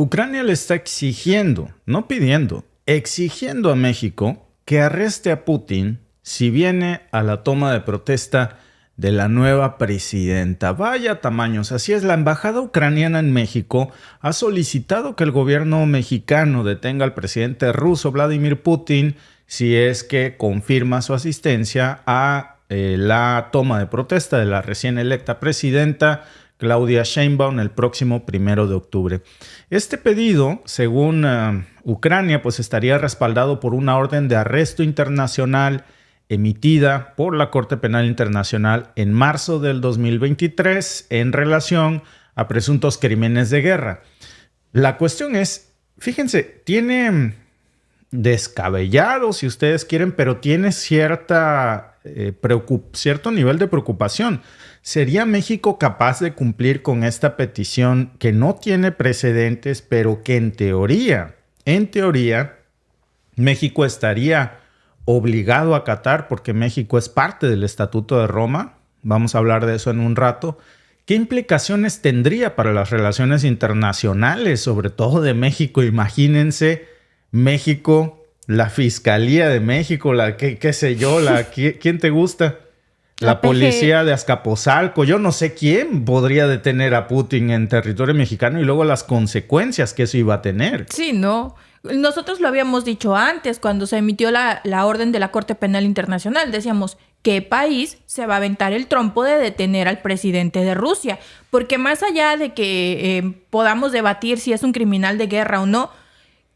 Ucrania le está exigiendo, no pidiendo, exigiendo a México que arreste a Putin si viene a la toma de protesta de la nueva presidenta. Vaya tamaños, así es. La embajada ucraniana en México ha solicitado que el gobierno mexicano detenga al presidente ruso Vladimir Putin si es que confirma su asistencia a la toma de protesta de la recién electa presidenta Claudia Sheinbaum el próximo 1 de octubre. Este pedido, según Ucrania, pues estaría respaldado por una orden de arresto internacional emitida por la Corte Penal Internacional en marzo del 2023 en relación a presuntos crímenes de guerra. La cuestión es, fíjense, tiene descabellado, si ustedes quieren, pero tiene cierto nivel de preocupación. ¿Sería México capaz de cumplir con esta petición que no tiene precedentes, pero que en teoría, México estaría obligado a acatar porque México es parte del Estatuto de Roma? Vamos a hablar de eso en un rato. ¿Qué implicaciones tendría para las relaciones internacionales, sobre todo de México? Imagínense, México, la Fiscalía de México, ¿quién te gusta? La policía de Azcapotzalco, yo no sé quién podría detener a Putin en territorio mexicano y luego las consecuencias que eso iba a tener. Sí, ¿no? Nosotros lo habíamos dicho antes, cuando se emitió la orden de la Corte Penal Internacional. Decíamos, ¿qué país se va a aventar el trompo de detener al presidente de Rusia? Porque más allá de que podamos debatir si es un criminal de guerra o no,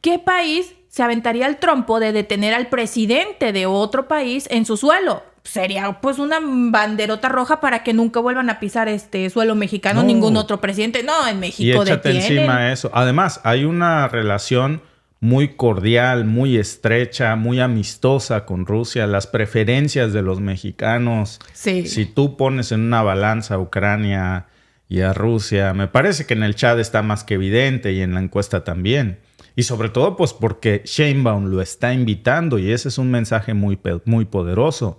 ¿qué país se aventaría el trompo de detener al presidente de otro país en su suelo? Sería pues una banderota roja para que nunca vuelvan a pisar este suelo mexicano ningún otro presidente. No, en México y échate detienen. Encima eso. Además, hay una relación muy cordial, muy estrecha, muy amistosa con Rusia. Las preferencias de los mexicanos. Sí. Si tú pones en una balanza a Ucrania y a Rusia, me parece que en el chat está más que evidente y en la encuesta también. Y sobre todo pues porque Sheinbaum lo está invitando y ese es un mensaje muy poderoso.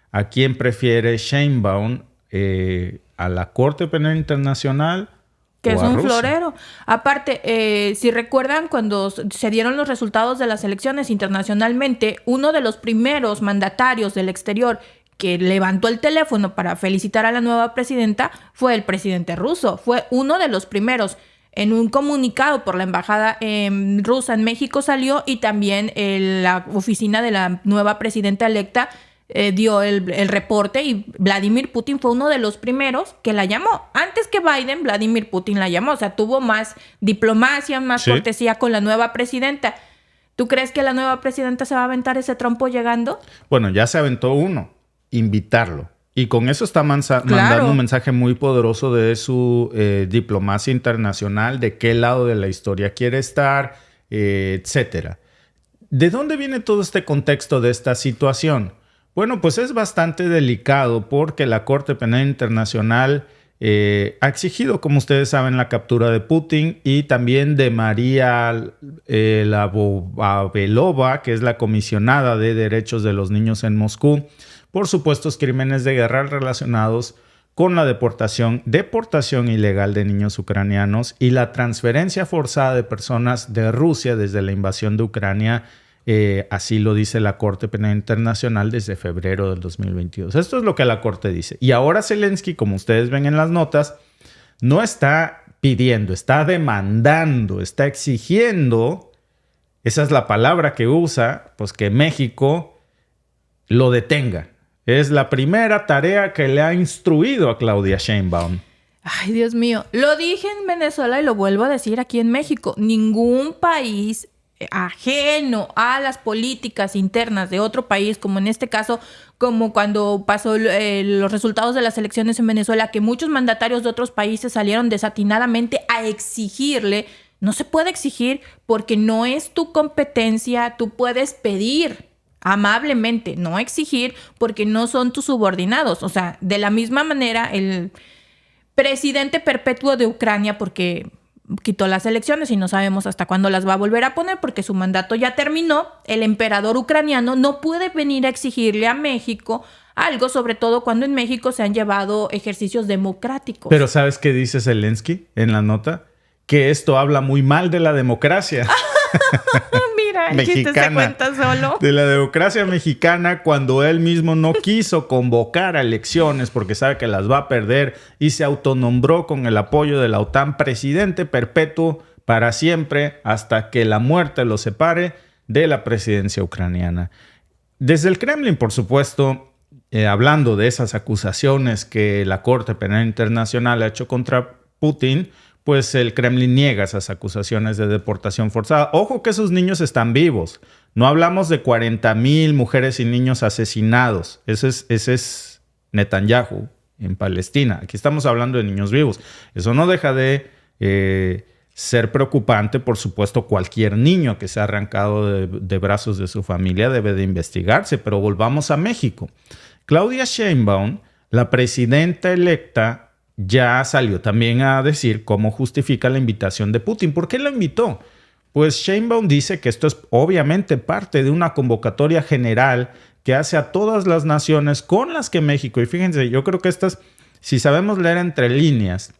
¿A quién prefiere Sheinbaum? ¿A la Corte Penal Internacional? Que es un Rusia? florero. Aparte, si recuerdan, cuando se dieron los resultados de las elecciones internacionalmente, uno de los primeros mandatarios del exterior que levantó el teléfono para felicitar a la nueva presidenta fue el presidente ruso. Fue uno de los primeros. En un comunicado por la embajada rusa en México salió y también la oficina de la nueva presidenta electa dio el reporte y Vladimir Putin fue uno de los primeros que la llamó. Antes que Biden, Vladimir Putin la llamó. O sea, tuvo más diplomacia, más cortesía con la nueva presidenta. ¿Tú crees que la nueva presidenta se va a aventar ese trompo llegando? Bueno, ya se aventó uno. Invitarlo. Y con eso está mandando un mensaje muy poderoso de su diplomacia internacional, de qué lado de la historia quiere estar, etcétera. ¿De dónde viene todo este contexto de esta situación? Bueno, pues es bastante delicado porque la Corte Penal Internacional ha exigido, como ustedes saben, la captura de Putin y también de María Lavabelova, que es la comisionada de derechos de los niños en Moscú, por supuestos crímenes de guerra relacionados con la deportación ilegal de niños ucranianos y la transferencia forzada de personas de Rusia desde la invasión de Ucrania. Así lo dice la Corte Penal Internacional desde febrero del 2022. Esto es lo que la Corte dice. Y ahora Zelensky, como ustedes ven en las notas, no está pidiendo, está demandando, está exigiendo, esa es la palabra que usa, pues que México lo detenga. Es la primera tarea que le ha instruido a Claudia Sheinbaum. Ay, Dios mío. Lo dije en Venezuela y lo vuelvo a decir aquí en México. Ningún país ajeno a las políticas internas de otro país, como en este caso, como cuando pasó los resultados de las elecciones en Venezuela, que muchos mandatarios de otros países salieron desatinadamente a exigirle. No se puede exigir porque no es tu competencia. Tú puedes pedir amablemente, no exigir porque no son tus subordinados. O sea, de la misma manera, el presidente perpetuo de Ucrania, porque quitó las elecciones y no sabemos hasta cuándo las va a volver a poner porque su mandato ya terminó, el emperador ucraniano no puede venir a exigirle a México algo, sobre todo cuando en México se han llevado ejercicios democráticos. Pero ¿sabes qué dice Zelensky en la nota? que esto habla muy mal de la democracia. Mira, el chiste se cuenta solo. De la democracia mexicana, cuando él mismo no quiso convocar a elecciones porque sabe que las va a perder y se autonombró con el apoyo de la OTAN presidente perpetuo para siempre hasta que la muerte lo separe de la presidencia ucraniana. Desde el Kremlin, por supuesto, hablando de esas acusaciones que la Corte Penal Internacional ha hecho contra Putin, pues el Kremlin niega esas acusaciones de deportación forzada. Ojo que esos niños están vivos. No hablamos de 40,000 mujeres y niños asesinados. Ese es Netanyahu en Palestina. Aquí estamos hablando de niños vivos. Eso no deja de ser preocupante. Por supuesto, cualquier niño que sea arrancado de brazos de su familia debe de investigarse. Pero volvamos a México. Claudia Sheinbaum, la presidenta electa, ya salió también a decir cómo justifica la invitación de Putin. ¿Por qué lo invitó? Pues Sheinbaum dice que esto es obviamente parte de una convocatoria general que hace a todas las naciones con las que México, y fíjense, yo creo que estas, si sabemos leer entre líneas,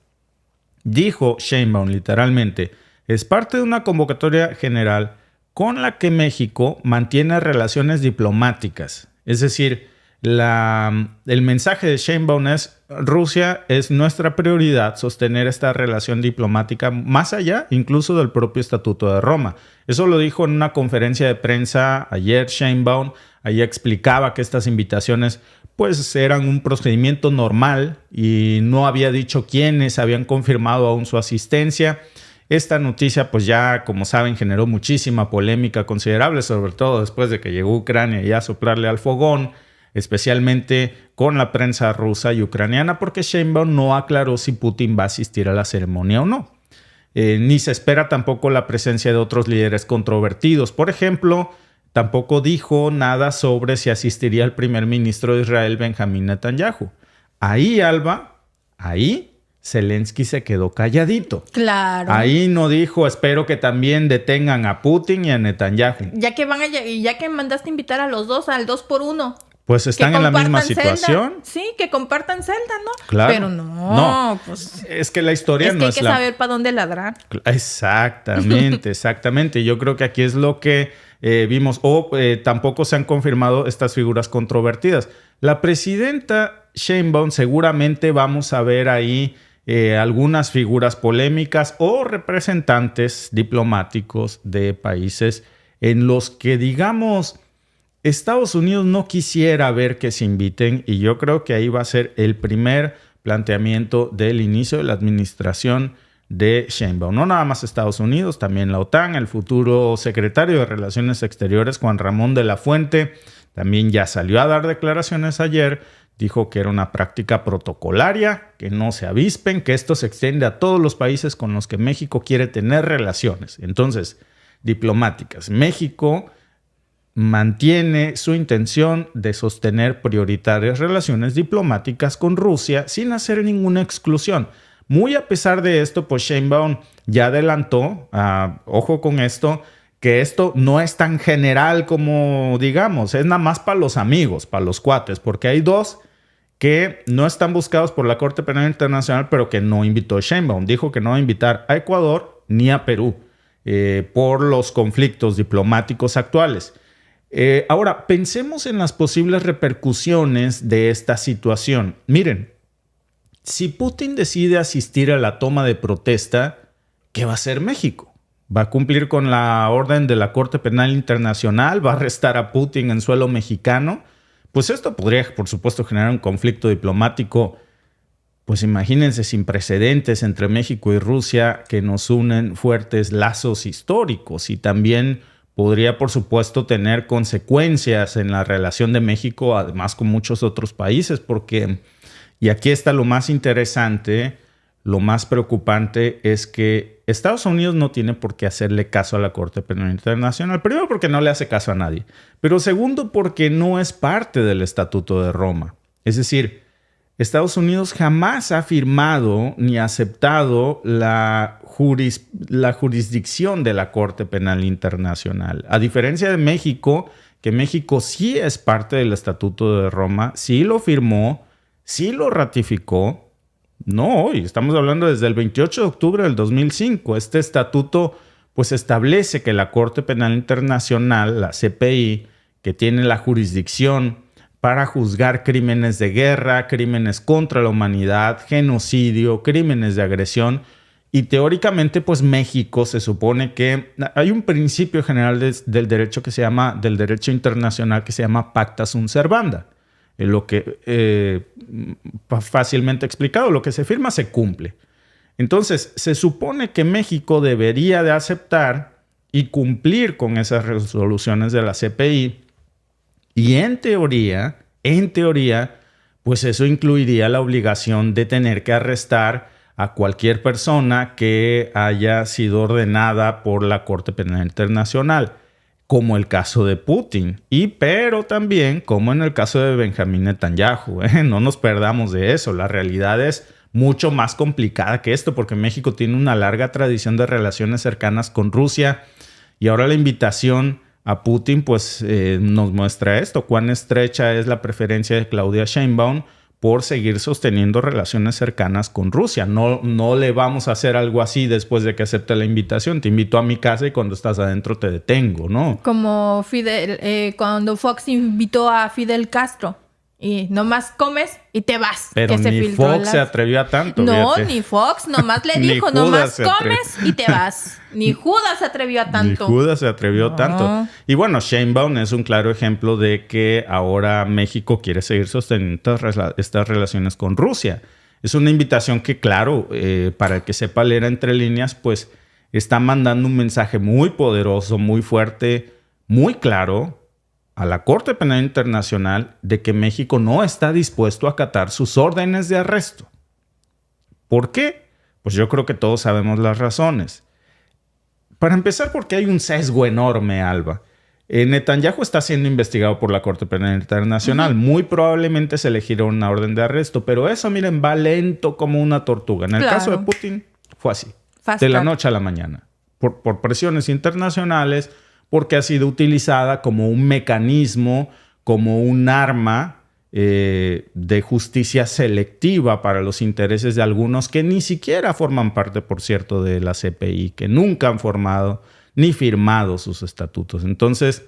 dijo Sheinbaum literalmente, es parte de una convocatoria general con la que México mantiene relaciones diplomáticas. Es decir, el mensaje de Sheinbaum es: Rusia es nuestra prioridad, sostener esta relación diplomática más allá incluso del propio Estatuto de Roma. Eso lo dijo en una conferencia de prensa ayer Sheinbaum. Allí explicaba que estas invitaciones pues eran un procedimiento normal y no había dicho quiénes habían confirmado aún su asistencia. Esta noticia, pues ya, como saben, generó muchísima polémica considerable, sobre todo después de que llegó Ucrania ya a soplarle al fogón, especialmente con la prensa rusa y ucraniana, porque Sheinbaum no aclaró si Putin va a asistir a la ceremonia o no. Ni se espera tampoco la presencia de otros líderes controvertidos. Por ejemplo, tampoco dijo nada sobre si asistiría el primer ministro de Israel, Benjamín Netanyahu. Ahí, Alba, Zelensky se quedó calladito. Claro. Ahí no dijo, espero que también detengan a Putin y a Netanyahu. Ya que mandaste invitar a los dos, al 2x1. Pues están en la misma situación. Celda. Sí, que compartan celda, ¿no? Claro. Pero no, pues... Es que la historia no es la... Es que hay que saber para dónde ladrar. Exactamente. Yo creo que aquí es lo que vimos. Tampoco se han confirmado estas figuras controvertidas. La presidenta Sheinbaum, seguramente vamos a ver ahí algunas figuras polémicas o representantes diplomáticos de países en los que, digamos, Estados Unidos no quisiera ver que se inviten, y yo creo que ahí va a ser el primer planteamiento del inicio de la administración de Sheinbaum. No nada más Estados Unidos, también la OTAN. El futuro secretario de Relaciones Exteriores, Juan Ramón de la Fuente, también ya salió a dar declaraciones ayer. Dijo que era una práctica protocolaria, que no se avispen, que esto se extiende a todos los países con los que México quiere tener relaciones. Entonces, diplomáticas. México mantiene su intención de sostener prioritarias relaciones diplomáticas con Rusia sin hacer ninguna exclusión. Muy a pesar de esto, pues Sheinbaum ya adelantó, ojo con esto, que esto no es tan general como digamos, es nada más para los amigos, para los cuates, porque hay dos que no están buscados por la Corte Penal Internacional, pero que no invitó Sheinbaum. Dijo que no va a invitar a Ecuador ni a Perú por los conflictos diplomáticos actuales. Ahora, pensemos en las posibles repercusiones de esta situación. Miren, si Putin decide asistir a la toma de protesta, ¿qué va a hacer México? ¿Va a cumplir con la orden de la Corte Penal Internacional? ¿Va a arrestar a Putin en suelo mexicano? Pues esto podría, por supuesto, generar un conflicto diplomático, pues imagínense, sin precedentes entre México y Rusia, que nos unen fuertes lazos históricos, y también podría, por supuesto, tener consecuencias en la relación de México, además con muchos otros países, porque, y aquí está lo más interesante, lo más preocupante, es que Estados Unidos no tiene por qué hacerle caso a la Corte Penal Internacional. Primero, porque no le hace caso a nadie. Pero segundo, porque no es parte del Estatuto de Roma. Es decir, Estados Unidos jamás ha firmado ni aceptado la jurisdicción de la Corte Penal Internacional. A diferencia de México, que México sí es parte del Estatuto de Roma, sí lo firmó, sí lo ratificó, No hoy, estamos hablando desde el 28 de octubre del 2005. Este estatuto pues establece que la Corte Penal Internacional, la CPI, que tiene la jurisdicción para juzgar crímenes de guerra, crímenes contra la humanidad, genocidio, crímenes de agresión. Y teóricamente, pues México se supone que hay un principio general del derecho del derecho internacional que se llama pacta sunt servanda. Lo que fácilmente explicado, lo que se firma se cumple. Entonces, se supone que México debería de aceptar y cumplir con esas resoluciones de la CPI. Y en teoría, pues eso incluiría la obligación de tener que arrestar a cualquier persona que haya sido ordenada por la Corte Penal Internacional, como el caso de Putin, pero también como en el caso de Benjamín Netanyahu. No nos perdamos de eso. La realidad es mucho más complicada que esto, porque México tiene una larga tradición de relaciones cercanas con Rusia, y ahora la invitación a Putin pues nos muestra esto, cuán estrecha es la preferencia de Claudia Sheinbaum por seguir sosteniendo relaciones cercanas con Rusia. No le vamos a hacer algo así después de que acepte la invitación. Te invito a mi casa y cuando estás adentro te detengo, ¿no? Como Fidel, cuando Fox invitó a Fidel Castro. Y nomás comes y te vas. Pero ni Fox se atrevió a tanto. No, fíjate. ni Fox. Nomás le dijo, nomás comes y te vas. Ni Judas se atrevió a tanto. Ni Judas se atrevió tanto. Y bueno, Sheinbaum es un claro ejemplo de que ahora México quiere seguir sosteniendo estas relaciones con Rusia. Es una invitación que, claro, para el que sepa leer entre líneas, pues está mandando un mensaje muy poderoso, muy fuerte, muy claro a la Corte Penal Internacional de que México no está dispuesto a acatar sus órdenes de arresto. ¿Por qué? Pues yo creo que todos sabemos las razones. Para empezar, porque hay un sesgo enorme, Alba. Netanyahu está siendo investigado por la Corte Penal Internacional. Muy probablemente se elegirá una orden de arresto, pero eso, miren, va lento como una tortuga. En el caso de Putin fue así, de la noche a la mañana, por presiones internacionales, porque ha sido utilizada como un mecanismo, como un arma de justicia selectiva para los intereses de algunos que ni siquiera forman parte, por cierto, de la CPI, que nunca han formado ni firmado sus estatutos. Entonces,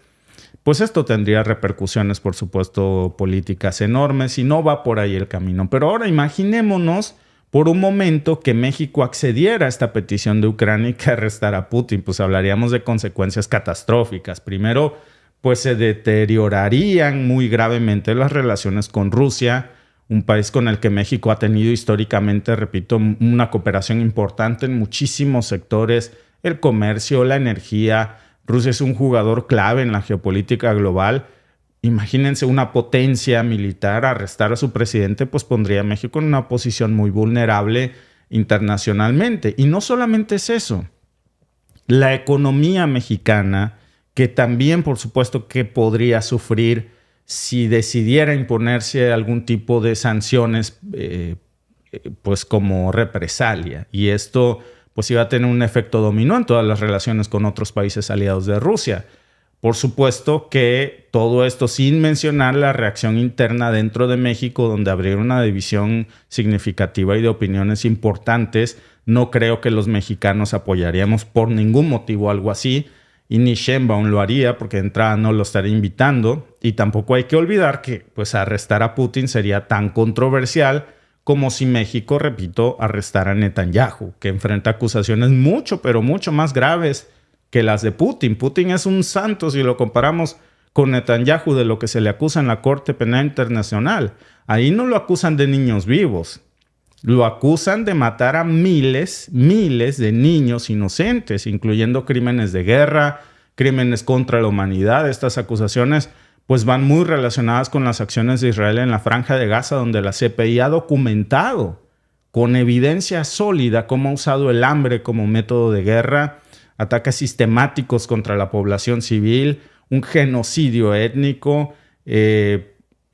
pues esto tendría repercusiones, por supuesto, políticas enormes y no va por ahí el camino. Pero ahora imaginémonos por un momento que México accediera a esta petición de Ucrania y que arrestara a Putin, pues hablaríamos de consecuencias catastróficas. Primero, pues se deteriorarían muy gravemente las relaciones con Rusia, un país con el que México ha tenido históricamente, repito, una cooperación importante en muchísimos sectores, el comercio, la energía. Rusia es un jugador clave en la geopolítica global. Imagínense una potencia militar arrestar a su presidente, pues pondría a México en una posición muy vulnerable internacionalmente. Y no solamente es eso. La economía mexicana, que también, por supuesto, que podría sufrir si decidiera imponerse algún tipo de sanciones, pues como represalia. Y esto, pues iba a tener un efecto dominó en todas las relaciones con otros países aliados de Rusia. Por supuesto que todo esto sin mencionar la reacción interna dentro de México, donde habría una división significativa y de opiniones importantes. No creo que los mexicanos apoyaríamos por ningún motivo algo así, y ni Sheinbaum lo haría porque de entrada no lo estaría invitando. Y tampoco hay que olvidar que pues, arrestar a Putin sería tan controversial como si México, repito, arrestara a Netanyahu, que enfrenta acusaciones mucho, pero mucho más graves que las de Putin. Putin es un santo si lo comparamos con Netanyahu de lo que se le acusa en la Corte Penal Internacional. Ahí no lo acusan de niños vivos. Lo acusan de matar a miles de niños inocentes, incluyendo crímenes de guerra, crímenes contra la humanidad. Estas acusaciones pues van muy relacionadas con las acciones de Israel en la Franja de Gaza, donde la CPI ha documentado con evidencia sólida cómo ha usado el hambre como método de guerra, ataques sistemáticos contra la población civil, un genocidio étnico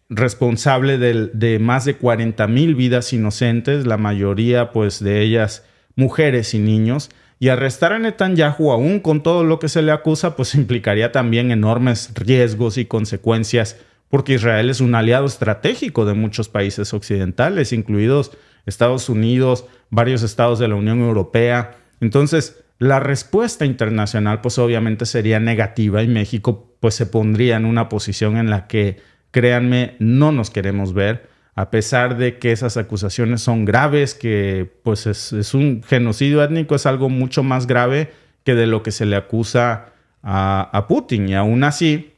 responsable de más de 40,000 vidas inocentes, la mayoría pues de ellas mujeres y niños. Y arrestar a Netanyahu, aún con todo lo que se le acusa, pues implicaría también enormes riesgos y consecuencias, porque Israel es un aliado estratégico de muchos países occidentales, incluidos Estados Unidos, varios estados de la Unión Europea. Entonces, la respuesta internacional pues obviamente sería negativa y México pues se pondría en una posición en la que, créanme, no nos queremos ver, a pesar de que esas acusaciones son graves, que pues es un genocidio étnico, es algo mucho más grave que de lo que se le acusa a Putin. Y aún así,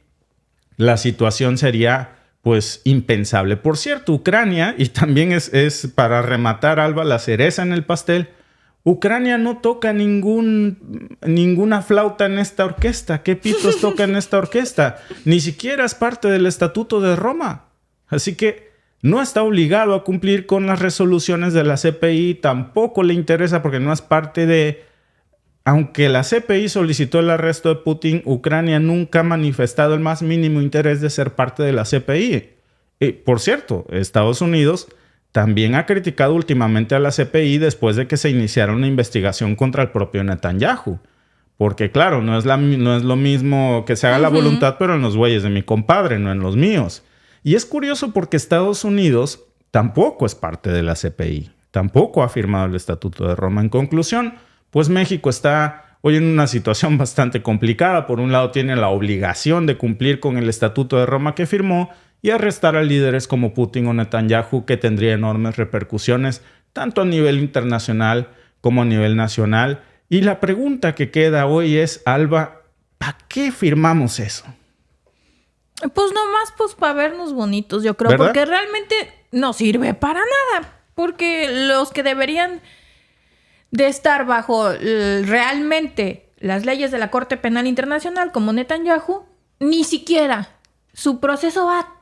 la situación sería pues impensable. Por cierto, Ucrania, y también es para rematar, Alba, la cereza en el pastel, Ucrania no toca ninguna flauta en esta orquesta. ¿Qué pitos toca en esta orquesta? Ni siquiera es parte del Estatuto de Roma. Así que no está obligado a cumplir con las resoluciones de la CPI. Tampoco le interesa porque no es parte de... Aunque la CPI solicitó el arresto de Putin, Ucrania nunca ha manifestado el más mínimo interés de ser parte de la CPI. Por cierto, Estados Unidos también ha criticado últimamente a la CPI después de que se iniciara una investigación contra el propio Netanyahu. Porque claro, no es lo mismo que se haga la voluntad, pero en los bueyes de mi compadre, no en los míos. Y es curioso porque Estados Unidos tampoco es parte de la CPI. Tampoco ha firmado el Estatuto de Roma. En conclusión, pues México está hoy en una situación bastante complicada. Por un lado tiene la obligación de cumplir con el Estatuto de Roma que firmó y arrestar a líderes como Putin o Netanyahu, que tendría enormes repercusiones tanto a nivel internacional como a nivel nacional. Y la pregunta que queda hoy es, Alba, ¿para qué firmamos eso? Pues nomás pues para vernos bonitos, yo creo, ¿verdad? Porque realmente no sirve para nada. Porque los que deberían de estar bajo realmente las leyes de la Corte Penal Internacional, como Netanyahu, ni siquiera su proceso va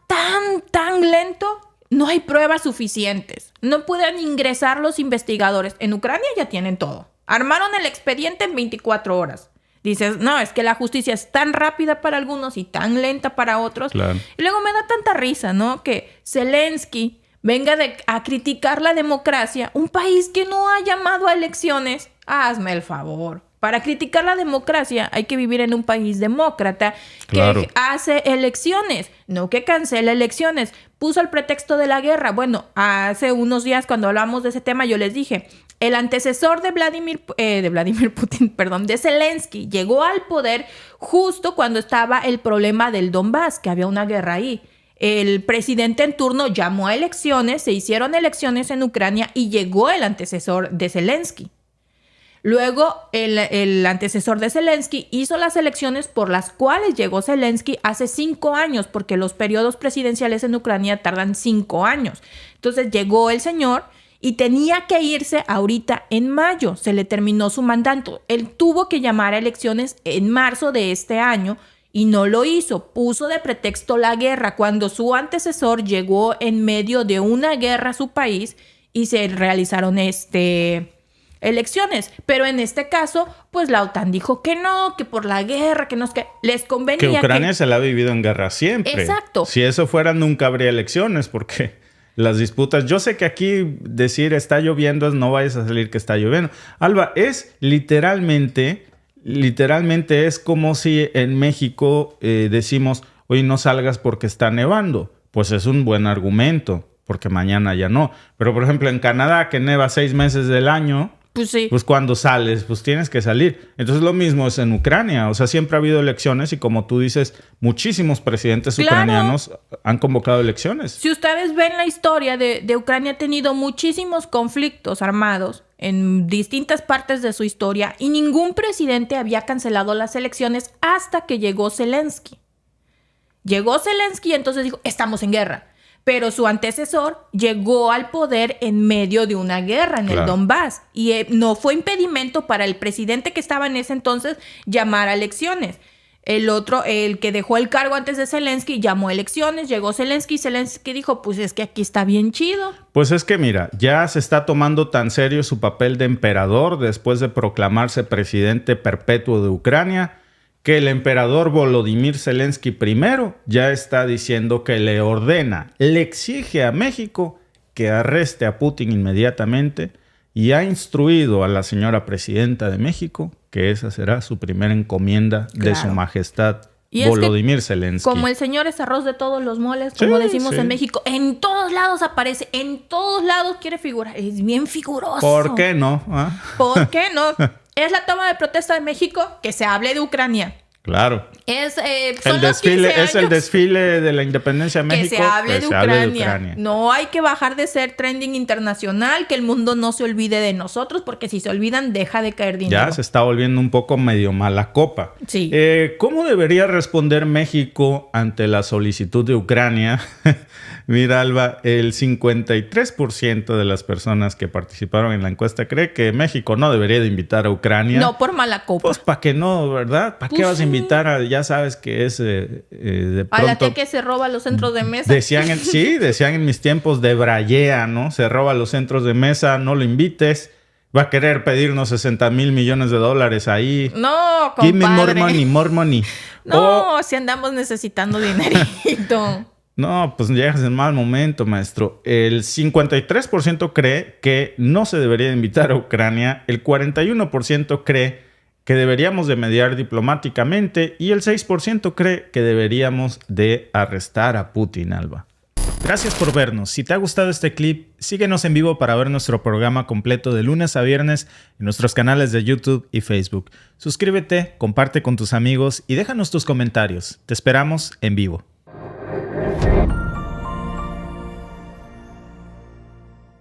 tan lento, no hay pruebas suficientes. No pueden ingresar los investigadores. En Ucrania ya tienen todo. Armaron el expediente en 24 horas. Dices, no, es que la justicia es tan rápida para algunos y tan lenta para otros. Claro. Y luego me da tanta risa, ¿no? Que Zelensky venga a criticar la democracia, un país que no ha llamado a elecciones. Hazme el favor. Para criticar la democracia hay que vivir en un país demócrata que hace elecciones, no que cancela elecciones. Puso el pretexto de la guerra. Bueno, hace unos días cuando hablamos de ese tema yo les dije, el antecesor de de Zelensky, llegó al poder justo cuando estaba el problema del Donbass, que había una guerra ahí. El presidente en turno llamó a elecciones, se hicieron elecciones en Ucrania y llegó el antecesor de Zelensky. Luego, el antecesor de Zelensky hizo las elecciones por las cuales llegó Zelensky hace 5 años, porque los periodos presidenciales en Ucrania tardan 5 años. Entonces llegó el señor y tenía que irse ahorita en mayo. Se le terminó su mandato. Él tuvo que llamar a elecciones en marzo de este año y no lo hizo. Puso de pretexto la guerra cuando su antecesor llegó en medio de una guerra a su país y se realizaron elecciones, pero en este caso, pues la OTAN dijo que no, que por la guerra, que no es que les convenía. Que Ucrania se la ha vivido en guerra siempre. Exacto. Si eso fuera, nunca habría elecciones, porque las disputas... Yo sé que aquí decir está lloviendo es no vayas a salir que está lloviendo. Alba, es literalmente es como si en México decimos, oye, no salgas porque está nevando. Pues es un buen argumento, porque mañana ya no. Pero, por ejemplo, en Canadá, que neva 6 meses del año... Pues sí. Pues cuando sales, pues tienes que salir. Entonces lo mismo es en Ucrania. O sea, siempre ha habido elecciones y como tú dices, muchísimos presidentes ucranianos han convocado elecciones. Si ustedes ven la historia de Ucrania, ha tenido muchísimos conflictos armados en distintas partes de su historia y ningún presidente había cancelado las elecciones hasta que llegó Zelensky. Llegó Zelensky y entonces dijo, estamos en guerra. Pero su antecesor llegó al poder en medio de una guerra en el Donbass. Y no fue impedimento para el presidente que estaba en ese entonces llamar a elecciones. El otro, el que dejó el cargo antes de Zelensky, llamó a elecciones, llegó Zelensky y Zelensky dijo, pues es que aquí está bien chido. Pues es que mira, ya se está tomando tan serio su papel de emperador después de proclamarse presidente perpetuo de Ucrania, que el emperador Volodymyr Zelensky primero ya está diciendo que le exige a México que arreste a Putin inmediatamente y ha instruido a la señora presidenta de México que esa será su primera encomienda de su majestad Y es Volodymyr Zelensky. Como el señor es arroz de todos los moles, como decimos en México, en todos lados aparece, en todos lados quiere figurar. Es bien figuroso. ¿Por qué no? ¿Por qué no? Es la toma de protesta de México, que se hable de Ucrania. Claro. Es el desfile de la independencia de México. Que se hable de Ucrania. No hay que bajar de ser trending internacional, que el mundo no se olvide de nosotros, porque si se olvidan, deja de caer dinero. Ya se está volviendo un poco medio mala copa. Sí. ¿Cómo debería responder México ante la solicitud de Ucrania? Mira, Alba, el 53% de las personas que participaron en la encuesta cree que México no debería de invitar a Ucrania. No por mala copa. Pues para que no, ¿verdad? ¿Para qué vas a invitar a, ya sabes que es de pronto... A la tía que se roba los centros de mesa. Decían en mis tiempos de Brayea, ¿no? Se roba los centros de mesa, no lo invites. Va a querer pedirnos 60 mil millones de dólares ahí. No, compadre. Give me more money. No, si andamos necesitando dinerito. No, pues llegas en mal momento, maestro. El 53% cree que no se debería invitar a Ucrania. El 41% cree que deberíamos de mediar diplomáticamente. Y el 6% cree que deberíamos de arrestar a Putin, Alba. Gracias por vernos. Si te ha gustado este clip, síguenos en vivo para ver nuestro programa completo de lunes a viernes en nuestros canales de YouTube y Facebook. Suscríbete, comparte con tus amigos y déjanos tus comentarios. Te esperamos en vivo.